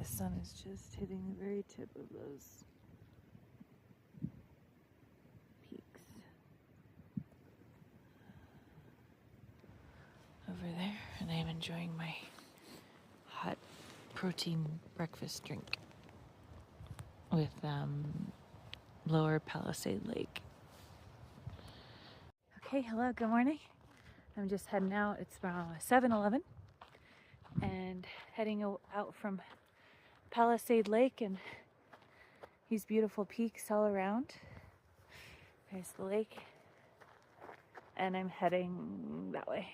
The sun is just hitting the very tip of those peaks over there, and I'm enjoying my hot protein breakfast drink with Lower Palisade Lake. Okay, hello, good morning. I'm just heading out. It's around 7-Eleven and heading out from Palisade Lake and these beautiful peaks all around. There's the lake, and I'm heading that way.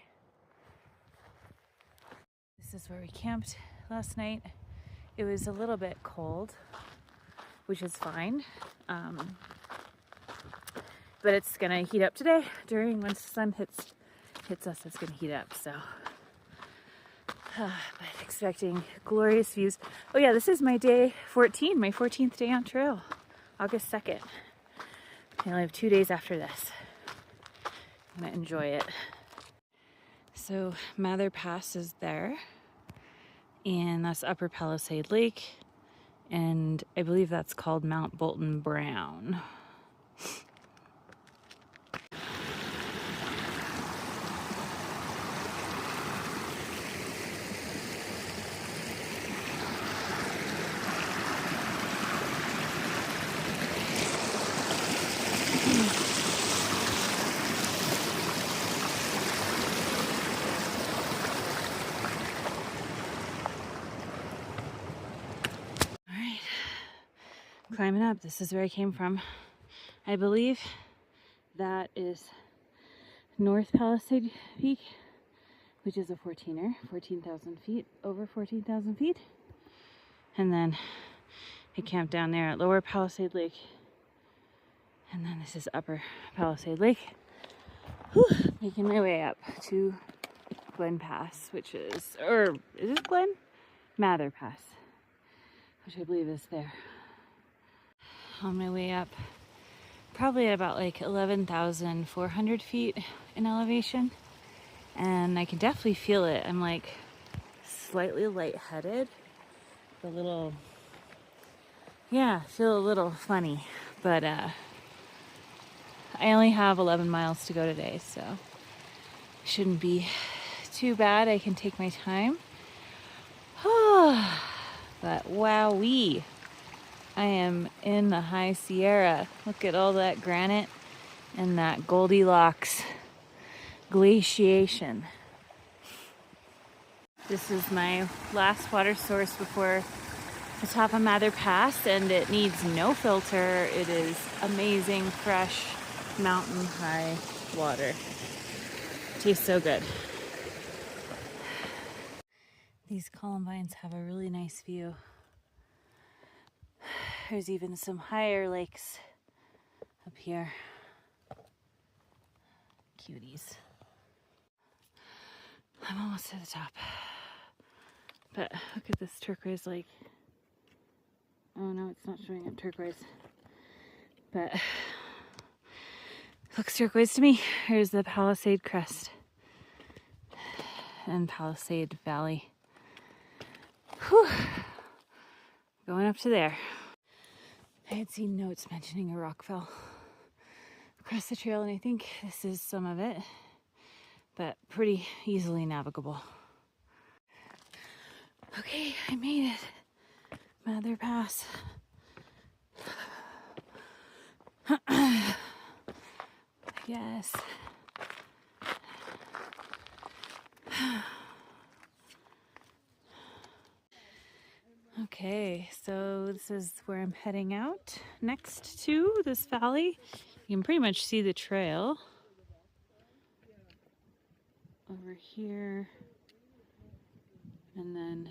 This is where we camped last night. It was a little bit cold, which is fine. But it's gonna heat up today. Once the sun hits us, it's gonna heat up. So, but expecting glorious views. Oh yeah, this is my day 14, my 14th day on trail, August 2nd. I only have 2 days after this. I'm gonna enjoy it. So Mather Pass is there, and that's Upper Palisade Lake, and I believe that's called Mount Bolton Brown. Climbing up. This is where I came from. I believe that is North Palisade Peak, which is a 14er, 14,000 feet, over 14,000 feet. And then I camped down there at Lower Palisade Lake. And then this is Upper Palisade Lake. Whew, making my way up to Glen Pass, which is, or is it Glen? Mather Pass, which I believe is there. On my way up, probably at about like 11,400 feet in elevation, and I can definitely feel it. I'm like slightly lightheaded, a little, yeah, feel a little funny, but I only have 11 miles to go today, so shouldn't be too bad. I can take my time. But wowee, I am in the high Sierra. Look at all that granite and that Goldilocks glaciation. This is my last water source before the top of Mather Pass, and it needs no filter. It is amazing, fresh, mountain high water. Tastes so good. These columbines have a really nice view. There's even some higher lakes up here. Cuties. I'm almost to the top. But look at this turquoise lake. Oh no, it's not showing up turquoise. But it looks turquoise to me. Here's the Palisade Crest and Palisade Valley. Whew. Going up to there. I had seen notes mentioning a rock fell across the trail, and I think this is some of it, but pretty easily navigable. Okay, I made it. Mather Pass. Yes. Okay, so this is where I'm heading out next to this valley. You can pretty much see the trail over here, and then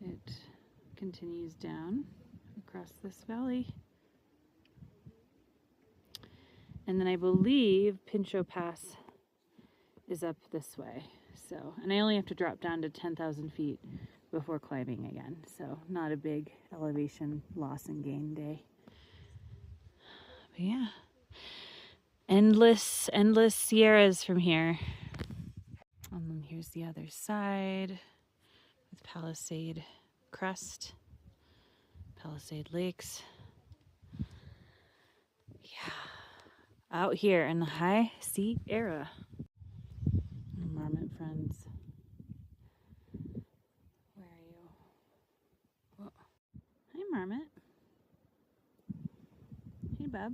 it continues down across this valley. And then I believe Pinchot Pass is up this way. So, and I only have to drop down to 10,000 feet before climbing again. So not a big elevation loss and gain day. But yeah, endless Sierras from here. And then here's the other side Palisade Crest, Palisade Lakes. Yeah, out here in the high Sierra. Marmot friends. Where are you? Whoa. Hi, Marmot. Hey, bub.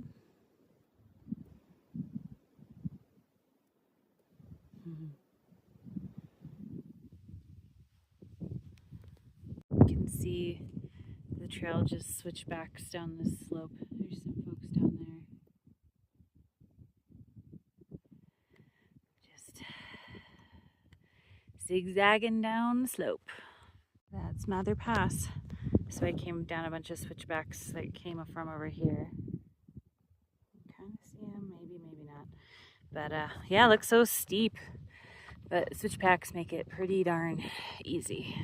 You can see the trail just switchbacks down this slope. There's some folks down there. Just zigzagging down the slope. That's Mather Pass. So I came down a bunch of switchbacks that came from over here. Kind of see them, maybe, maybe not. But yeah, it looks so steep. But switchbacks make it pretty darn easy.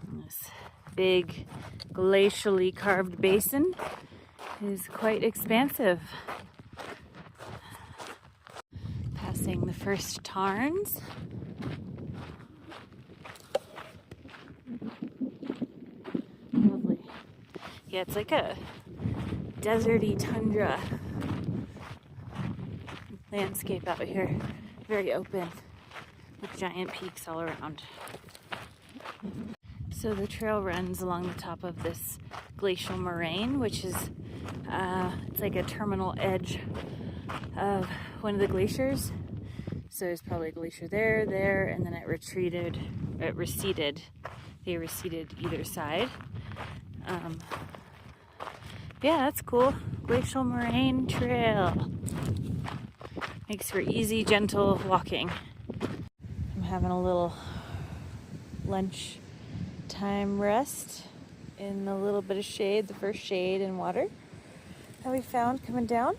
And this big glacially carved basin is quite expansive. Passing the first tarns. Lovely. Yeah, it's like a deserty tundra landscape out here. Very open with giant peaks all around. So the trail runs along the top of this glacial moraine, which is it's like a terminal edge of one of the glaciers. So there's probably a glacier there, and then it receded. They receded either side. Yeah, that's cool. Glacial moraine trail. Makes for easy, gentle walking. I'm having a little lunch time rest in a little bit of shade, the first shade and water that we found coming down.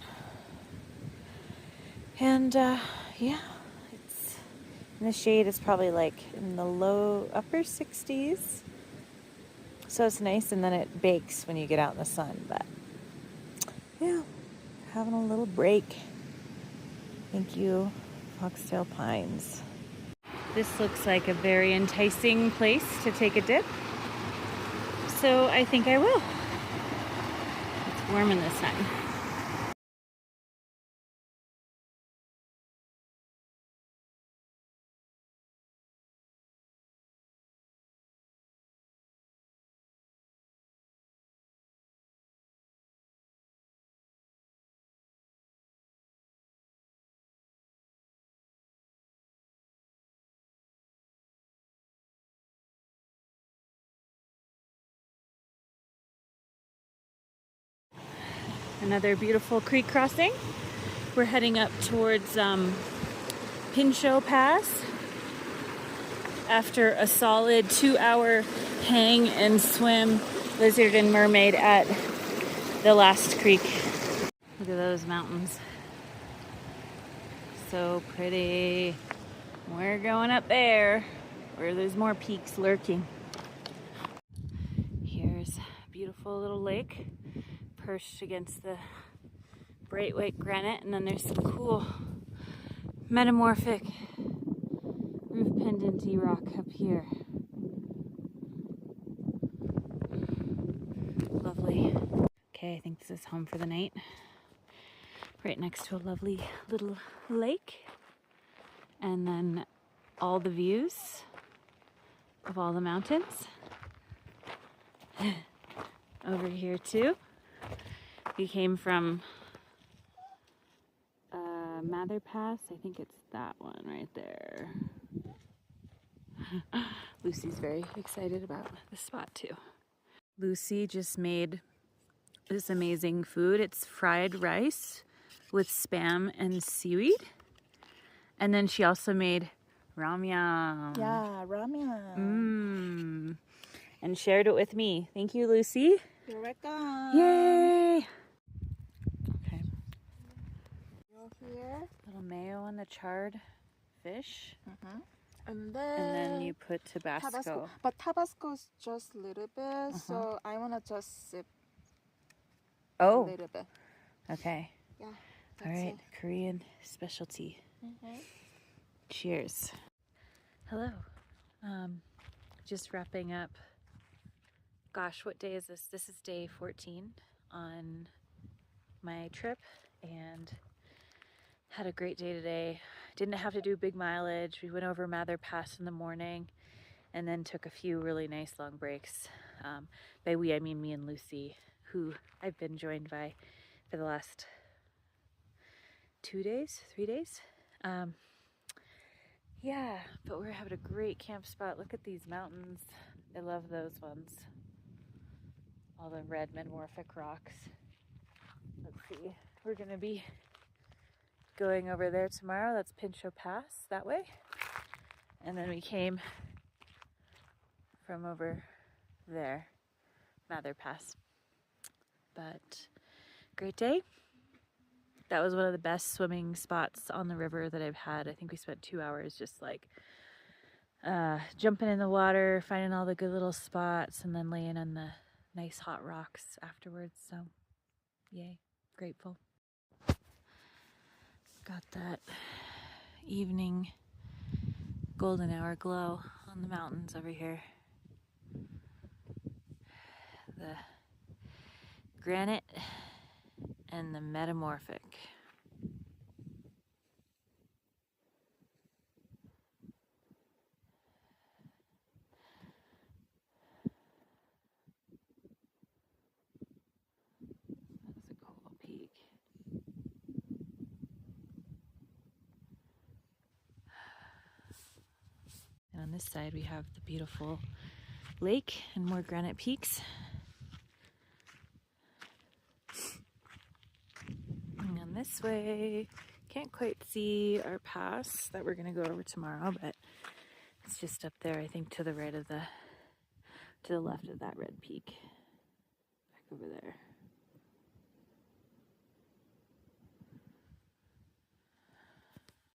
And yeah, it's in the shade. It's probably like in the upper 60s. So it's nice, and then it bakes when you get out in the sun. But yeah, having a little break. Thank you, Foxtail Pines. This looks like a very enticing place to take a dip. So I think I will. It's warm in the sun. Another beautiful creek crossing. We're heading up towards Pinchot Pass after a solid 2-hour hang and swim lizard and mermaid at the last creek. Look at those mountains. So pretty. We're going up there where there's more peaks lurking. Here's a beautiful little lake perched against the bright white granite, and then there's some cool metamorphic roof pendenty rock up here. Lovely. Okay, I think this is home for the night. Right next to a lovely little lake, and then all the views of all the mountains. Over here too. We came from Mather Pass. I think it's that one right there. Lucy's very excited about this spot too. Lucy just made this amazing food. It's fried rice with spam and seaweed. And then she also made ramyun. Yeah, ramen. And shared it with me. Thank you, Lucy. You're welcome. Yay! Okay. Here. Little mayo on the charred fish. And And then you put Tabasco. Tabasco. But Tabasco is just a little bit, so I want to just sip a little bit. Okay. Yeah. All right. It. Korean specialty. Cheers. Hello. just wrapping up. Gosh, what day is this? This is day 14 on my trip, and had a great day today. Didn't have to do big mileage. We went over Mather Pass in the morning and then took a few really nice long breaks. By we, I mean me and Lucy, who I've been joined by for the last 3 days. Yeah, but we're having a great camp spot. Look at these mountains. I love those ones. All the red metamorphic rocks. Let's see, we're gonna be going over there tomorrow. That's Pinchot Pass that way. And then we came from over there, Mather Pass. But great day. That was one of the best swimming spots on the river that I've had. I think we spent 2 hours just like jumping in the water, finding all the good little spots, and then laying on the nice hot rocks afterwards. So yay, grateful. Got that evening golden hour glow on the mountains over here. The granite and the metamorphic. That's a cool peak. And on this side we have the beautiful lake and more granite peaks. And on this way, can't quite see our pass that we're gonna go over tomorrow, but it's just up there, I think, to the right of to the left of that red peak. Back over there.